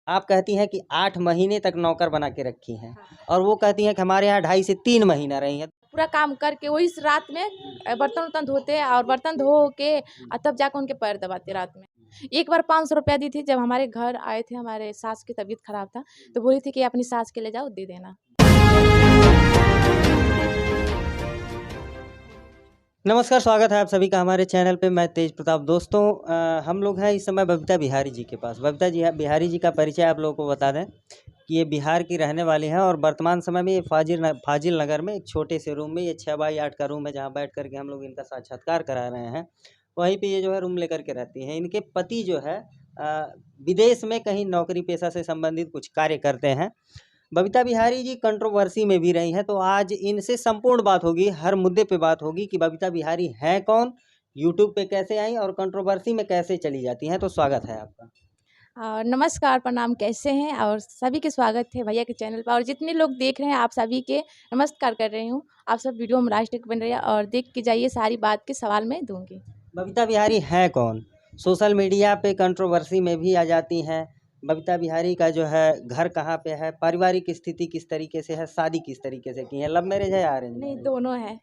आप कहती हैं कि 8 महीने तक नौकर बना के रखी हैं हाँ। और वो कहती हैं कि हमारे यहाँ 2.5 से 3 महीना रही हैं। पूरा काम करके वही रात में बर्तन उर्तन धोते और बर्तन धो के तब जाकर उनके पैर दबाते रात में। एक बार 500 रुपया दी थी जब हमारे घर आए थे, हमारे सास की तबीयत खराब था तो बोली थी कि अपनी सास के ले जाओ दे देना। नमस्कार, स्वागत है आप सभी का हमारे चैनल पे। मैं तेज प्रताप। दोस्तों हम लोग हैं इस समय बबीता बिहारी जी के पास। बबीता बिहारी जी का परिचय आप लोगों को बता दें कि ये बिहार की रहने वाली हैं और वर्तमान समय में ये फाजिल नगर में एक छोटे से रूम में, ये 6x8 का रूम है जहाँ बैठ करके हम लोग इनका साक्षात्कार करा रहे हैं। वहीं पे ये जो है रूम लेकर के रहती हैं। इनके पति जो है विदेश में कहीं नौकरी पेशा से संबंधित कुछ कार्य करते हैं। बबीता बिहारी जी कंट्रोवर्सी में भी रही हैं, तो आज इनसे संपूर्ण बात होगी, हर मुद्दे पे बात होगी कि बबीता बिहारी हैं कौन, यूट्यूब पे कैसे आई और कंट्रोवर्सी में कैसे चली जाती हैं। तो स्वागत है आपका। नमस्कार, प्रणाम, कैसे हैं? और सभी के स्वागत है भैया के चैनल पर और जितने लोग देख रहे हैं आप सभी के नमस्कार कर रही हूँ। आप सब वीडियो में लास्ट तक बन रही है और देख के जाइए, सारी बात के सवाल मैं दूंगी। बबीता बिहारी हैं कौन? सोशल मीडिया पे कंट्रोवर्सी में भी आ जाती हैं। बबीता बिहारी का जो है घर कहाँ पे है, पारिवारिक स्थिति किस तरीके से है, शादी किस तरीके से की है, लव मैरिज है या अरेंज नहीं, मैरिज? दोनों है।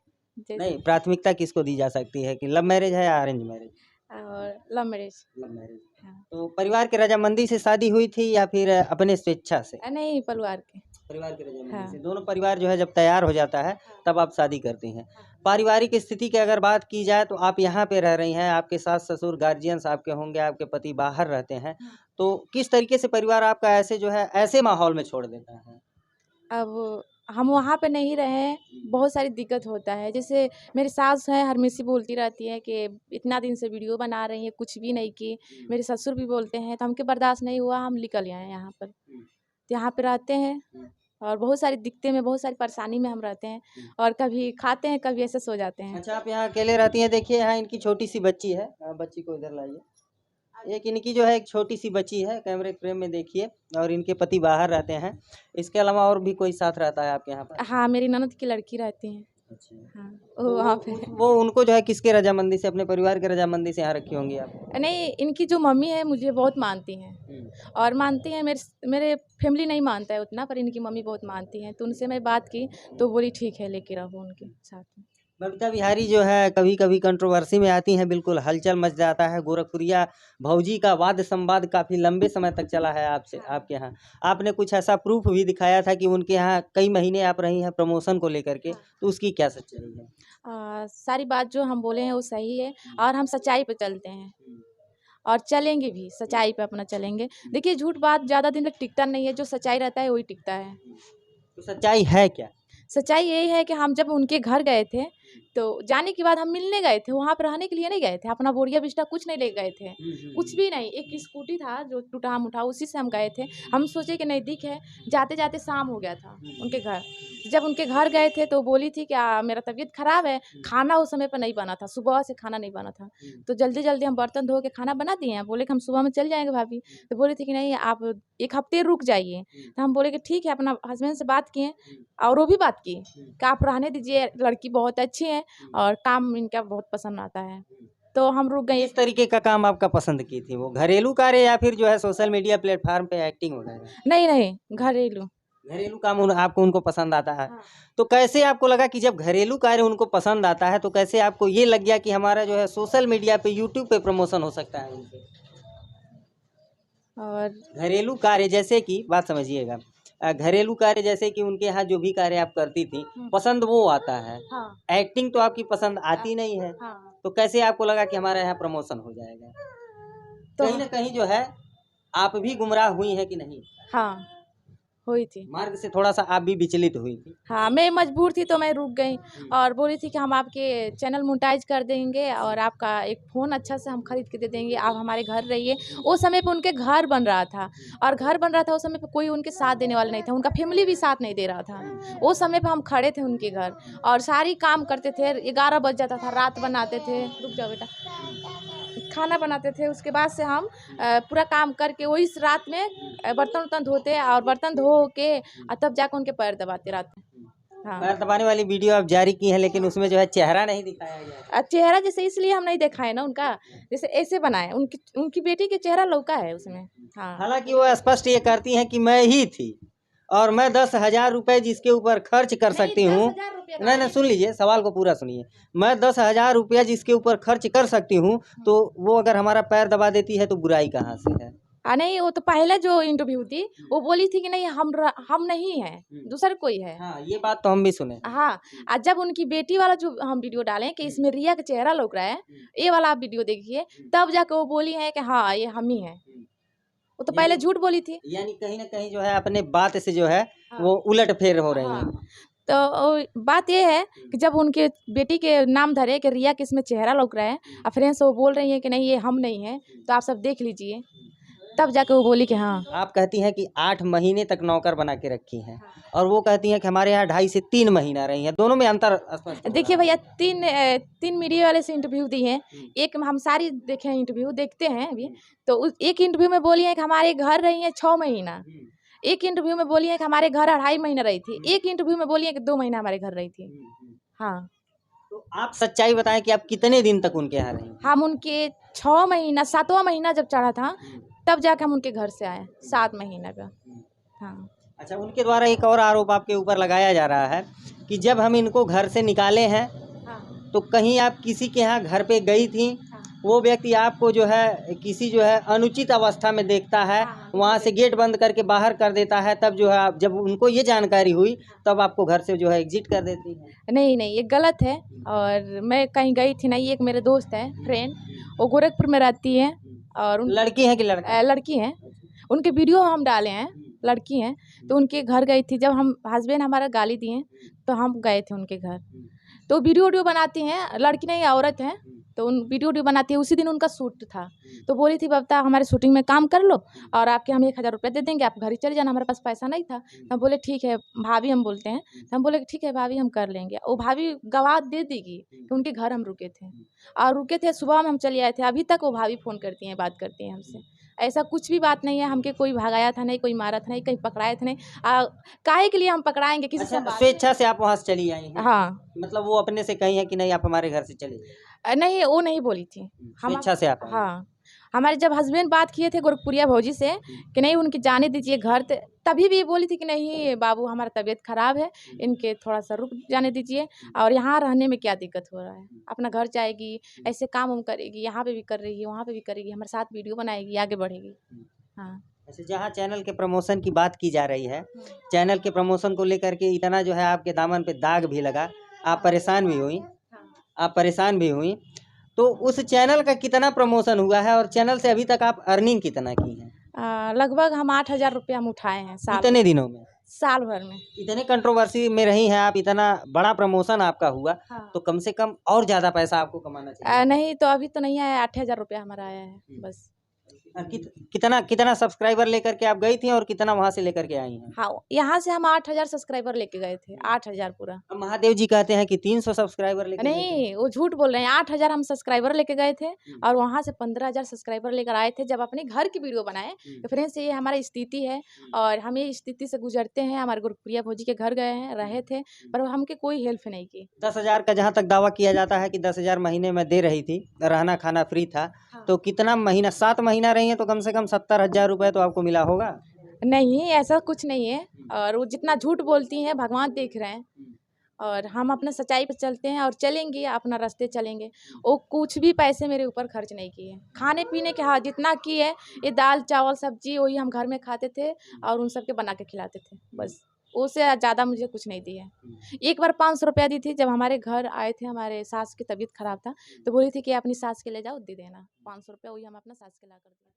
नहीं, प्राथमिकता किसको दी जा सकती है कि लव मैरिज है या अरेंज मैरिज? और लव मैरिज। Love marriage. हाँ। तो परिवार के रजामंदी से शादी हुई थी या फिर अपने स्वेच्छा से? नहीं, परिवार के। परिवार के रजामंदी हाँ। से। दोनों परिवार जो है जब तैयार हो जाता है तब आप शादी करती हैं। पारिवारिक स्थिति की अगर बात की जाए तो आप यहाँ पे रह रही हैं, आपके सास ससुर गार्जियंस आपके होंगे, आपके पति बाहर रहते हैं, तो किस तरीके से परिवार आपका ऐसे जो है ऐसे माहौल में छोड़ देता है? अब हम वहाँ पे नहीं रहे हैं, बहुत सारी दिक्कत होता है। जैसे मेरी सास है, हमेशा बोलती रहती है कि इतना दिन से वीडियो बना रही है, कुछ भी नहीं की। मेरे ससुर भी बोलते हैं, तो हमके बर्दाश्त नहीं हुआ, हम निकल आए यहाँ पर। तो यहाँ पे रहते हैं और बहुत सारी दिक्कतें में, बहुत सारी परेशानी में हम रहते हैं और कभी खाते हैं, कभी ऐसे सो जाते हैं। अच्छा, आप यहाँ अकेले रहती हैं। देखिए यहाँ इनकी छोटी सी बच्ची है, बच्ची को इधर लाइए। एक इनकी जो है एक छोटी सी बच्ची है, कैमरे फ्रेम में देखिए, और इनके पति बाहर रहते हैं। इसके अलावा और भी कोई साथ रहता है आपके यहाँ पर? हाँ, मेरी ननद की लड़की रहती है। अच्छा। हाँ, तो वो वहाँ पे। वो उनको जो है किसके रजामंदी से, अपने परिवार के रजामंदी से यहाँ रखी होंगी आप? नहीं, इनकी जो मम्मी है मुझे बहुत मानती हैं और मानती हैं, मेरे फैमिली नहीं मानता है उतना, पर इनकी मम्मी बहुत मानती हैं। तो उनसे मैं बात की तो बोली ठीक है, लेके रहो उनके साथ में। बबीता बिहारी जो है कभी कभी कंट्रोवर्सी में आती हैं, बिल्कुल हलचल मच जाता है। गोरखपुरिया भौजी का वाद संवाद काफ़ी लंबे समय तक चला है आपसे, आपके यहाँ। आपने कुछ ऐसा प्रूफ भी दिखाया था कि उनके यहाँ कई महीने आप रही हैं प्रमोशन को लेकर के, तो उसकी क्या सच्चाई है? सारी बात जो हम बोले हैं वो सही है और हम सच्चाई पे चलते हैं और चलेंगे भी, सच्चाई पे अपना चलेंगे। देखिए, झूठ बात ज़्यादा दिन तक टिकता नहीं है, जो सच्चाई रहता है वही टिकता है। तो सच्चाई है क्या? सच्चाई यही है कि हम जब उनके घर गए थे तो जाने के बाद हम मिलने गए थे, वहाँ पर रहने के लिए नहीं गए थे। अपना बोरिया बिस्तर कुछ नहीं ले गए थे, कुछ भी नहीं। एक स्कूटी था जो टूटा-मुटा, उसी से हम गए थे। हम सोचे कि नज़दीक है, जाते-जाते शाम हो गया था उनके घर। जब उनके घर गए थे तो बोली थी क्या मेरा तबीयत ख़राब है, खाना उस समय पे नहीं बना था, सुबह से खाना नहीं बना था। तो जल्दी-जल्दी हम बर्तन धो के खाना बना दिए हैं, बोले कि हम सुबह में चल जाएँगे भाभी। तो बोली थी कि नहीं, आप 1 हफ़्ते रुक जाइए। तो हम बोले कि ठीक है, अपना हस्बैंड से बात किए और वो भी बात की कि आप रहने दीजिए, लड़की बहुत अच्छी है और काम इनका बहुत पसंद आता है। तो हम रुक गए। किस तरीके का काम आपका पसंद की थी वो? घरेलू कार्य या फिर जो है सोशल मीडिया प्लेटफॉर्म पे एक्टिंग वगैरह? नहीं, नहीं, घरेलू। घरेलू काम आपको उनको पसंद आता है। हाँ। तो कैसे आपको लगा कि जब घरेलू कार्य उनको पसंद आता है तो कैसे आपको ये लग गया कि हमारा जो है सोशल मीडिया पे, यूट्यूब पे प्रमोशन हो सकता है उनसे? और घरेलू कार्य जैसे कि, बात समझिएगा, घरेलू कार्य जैसे कि उनके यहाँ जो भी कार्य आप करती थी, पसंद वो आता है। हाँ, एक्टिंग तो आपकी पसंद आती नहीं है। हाँ। तो कैसे आपको लगा कि हमारे यहाँ प्रमोशन हो जाएगा? तो कहीं ना कहीं जो है आप भी गुमराह हुई हैं कि नहीं? हाँ, हुई थी। मार्ग से थोड़ा सा आप भी विचलित हुई थी। हाँ, मैं मजबूर थी तो मैं रुक गई और बोली थी कि हम आपके चैनल मोनेटाइज़ कर देंगे और आपका एक फ़ोन अच्छा से हम खरीद के दे देंगे, आप हमारे घर रहिए। उस समय पे उनके घर बन रहा था और घर बन रहा था उस समय पे कोई उनके साथ देने वाला नहीं था, उनका फैमिली भी साथ नहीं दे रहा था। उस समय पे हम खड़े थे उनके घर और सारी काम करते थे, 11 बज जाता था, रात बनाते थे। रुक जाओ बेटा। खाना बनाते थे, उसके बाद से हम पूरा काम करके वही रात में बर्तन उर्तन धोते और बर्तन धो के तब जाकर उनके पैर दबाते रात में। हाँ। पैर दबाने वाली वीडियो आप जारी की है, लेकिन उसमें जो है चेहरा नहीं दिखाया गया। चेहरा जैसे इसलिए हम नहीं दिखाए ना उनका, जैसे ऐसे बनाए, उनकी उनकी बेटी के चेहरा लौका है उसमें। हाँ। हालांकि वो स्पष्ट ये करती हैं कि मैं ही थी और मैं 10,000 रुपए जिसके ऊपर खर्च कर सकती हूँ। 10,000 रुपया का नहीं नहीं, सुन लीजिए, सवाल को पूरा सुनिए। मैं 10,000 रुपया जिसके ऊपर खर्च कर सकती हूँ, तो वो अगर हमारा पैर दबा देती है तो बुराई कहाँ से है? नहीं, वो तो पहले जो इंटरव्यू थी वो बोली थी कि नहीं हम नहीं हैं, दूसरा कोई है। हाँ, ये बात तो हम भी सुने। हाँ। आज जब उनकी बेटी वाला जो हम वीडियो डालें कि इसमें रिया का चेहरा लौक रहा है, ये वाला आप वीडियो देखिए, तब जाकर वो बोली है कि हाँ ये हम ही हैं। वो तो पहले झूठ बोली थी। यानी कहीं ना कहीं जो है अपने बात से जो है हाँ। वो उलट फेर हो रही है। हाँ। तो बात ये है कि जब उनके बेटी के नाम धरे कि रिया के इसमें चेहरा लौक रहा है और फ्रेंड्स वो बोल रही है कि नहीं ये हम नहीं है, तो आप सब देख लीजिए, तब जाके वो बोली कि हाँ। आप कहती हैं कि 8 महीने तक नौकर बना के रखी हैं, और वो कहती हैं कि हमारे यहाँ 2.5 से 3 महीना रही हैं। दोनों में अंतर स्पष्ट हो देखिए रहा भैया, तीन मीडिया वाले से इंटरव्यू दी हैं। एक हम सारी देखे हैं, इंटरव्यू देखते हैं अभी। तो एक इंटरव्यू में बोली है कि हमारे घर रही है 6 महीना। एक इंटरव्यू में बोली है कि हमारे घर 2.5 महीना रही थी। एक इंटरव्यू में बोली है कि 2 महीना हमारे घर रही थी। हाँ। तो आप सच्चाई बताएं कि आप कितने दिन तक उनके यहाँ रही? हम उनके 6 महीना, 7वां महीना जब चढ़ा था तब जाके हम उनके घर से आए, 7 महीना का। हाँ। अच्छा, उनके द्वारा एक और आरोप आपके ऊपर लगाया जा रहा है कि जब हम इनको घर से निकाले हैं तो कहीं आप किसी के यहाँ घर पे गई थी, वो व्यक्ति आपको जो है किसी जो है अनुचित अवस्था में देखता है, वहाँ से गेट बंद करके बाहर कर देता है, तब जो है आप जब उनको ये जानकारी हुई तब आपको घर से जो है एग्जिट कर देती है। नहीं, ये गलत है। और मैं कहीं गई थी नहीं, एक मेरे दोस्त है फ्रेंड, वो गोरखपुर में रहती है और लड़की है कि लड़का? लड़की है। उनके वीडियो हम डाले हैं, लड़की हैं। तो उनके घर गई थी, जब हम हस्बैंड हमारा गाली दिए तो हम गए थे उनके घर। तो वीडियो बनाती हैं, लड़की नहीं औरत है, तो उन वीडियो बनाती है। उसी दिन उनका शूट था, तो बोली थी बबीता हमारे शूटिंग में काम कर लो और आपके हम 1,000 रुपये दे देंगे, आप घर ही चले जाना। हमारे पास पैसा नहीं था, तो हम बोले ठीक है भाभी, हम बोलते हैं, तो हम बोले ठीक है भाभी हम कर लेंगे। वो भाभी गवाह दे देगी कि उनके घर हम रुके थे, और रुके थे सुबह में हम चले आए थे। अभी तक वो भाभी फ़ोन करती हैं, बात करती हैं हमसे। ऐसा कुछ भी बात नहीं है, हमके कोई भगाया था नहीं, कोई मारा था नहीं, कहीं पकड़ाए थे नहीं। काहे के लिए हम पकड़ाएंगे किसी से? अच्छा, स्वेच्छा से आप वहाँ से चली आई हैं? हाँ। मतलब वो अपने से कही है कि नहीं आप हमारे घर से चले जाइए? नहीं, वो नहीं बोली थी। हम स्वेच्छा से आप आई? हाँ, हमारे जब हस्बैंड बात किए थे गोरखपुरिया भौजी से कि नहीं उनकी जाने दीजिए घर, तभी भी बोली थी कि नहीं बाबू हमारा तबीयत खराब है, इनके थोड़ा सा रुक जाने दीजिए, और यहाँ रहने में क्या दिक्कत हो रहा है, अपना घर जाएगी, ऐसे काम उम करेगी, यहाँ पे भी कर रही है, वहाँ पे भी करेगी, हमारे साथ वीडियो बनाएगी, आगे बढ़ेगी। हाँ। अच्छा, जहाँ चैनल के प्रमोशन की बात की जा रही है, चैनल के प्रमोशन को लेकर के इतना जो है आपके दामन पे दाग भी लगा, आप परेशान भी हुई, तो उस चैनल का कितना प्रमोशन हुआ है और चैनल से अभी तक आप अर्निंग कितना की है? लगभग हम 8,000 रुपया हम उठाए हैं कितने दिनों में? साल भर में। इतने कंट्रोवर्सी में रही हैं आप, इतना बड़ा प्रमोशन आपका हुआ, हाँ। तो कम से कम और ज़्यादा पैसा आपको कमाना चाहिए। नहीं तो अभी तो नहीं आया, 8,000 रुपया हमारा आया है बस। कितना सब्सक्राइबर लेकर के आप गई थी और कितना वहाँ से लेकर के आई हैं? हाँ, यहाँ से हम 8,000 सब्सक्राइबर लेके गए थे, 8,000 पूरा। अब महादेव जी कहते हैं कि 300 सब्सक्राइबर लेके गए थे। नहीं, वो झूठ बोल रहे हैं। 8,000 हम सब्सक्राइबर लेके गए थे और वहाँ से 15,000 सब्सक्राइबर लेकर आए थे। जब अपने घर की वीडियो बनाए तो फ्रेंड्स ये हमारी स्थिति है और हम ये स्थिति से गुजरते हैं। हमारे गुरप्रिया भौजी के घर गए हैं, रहे थे, पर हमके कोई हेल्प नहीं की। 10,000 का जहाँ तक दावा किया जाता है कि 10,000 महीने में दे रही थी, रहना खाना फ्री था, तो कितना महीना? 7 महीना रही है तो कम से कम 70,000 रुपये तो आपको मिला होगा? नहीं, ऐसा कुछ नहीं है, और वो जितना झूठ बोलती हैं भगवान देख रहे हैं, और हम अपना सच्चाई पे चलते हैं और चलेंगे, अपना रास्ते चलेंगे। वो कुछ भी पैसे मेरे ऊपर खर्च नहीं किए। खाने पीने के हाँ जितना किए, ये दाल चावल सब्जी वही हम घर में खाते थे और उन सबके बना के खिलाते थे, बस। उससे ज़्यादा मुझे कुछ नहीं दिए। एक बार 500 रुपया दी थी, जब हमारे घर आए थे, हमारे सास की तबीयत खराब था, तो बोली थी कि अपनी सास के ले जाओ, दे देना 500 रुपया, वही हम अपना सास के ला कर दिए।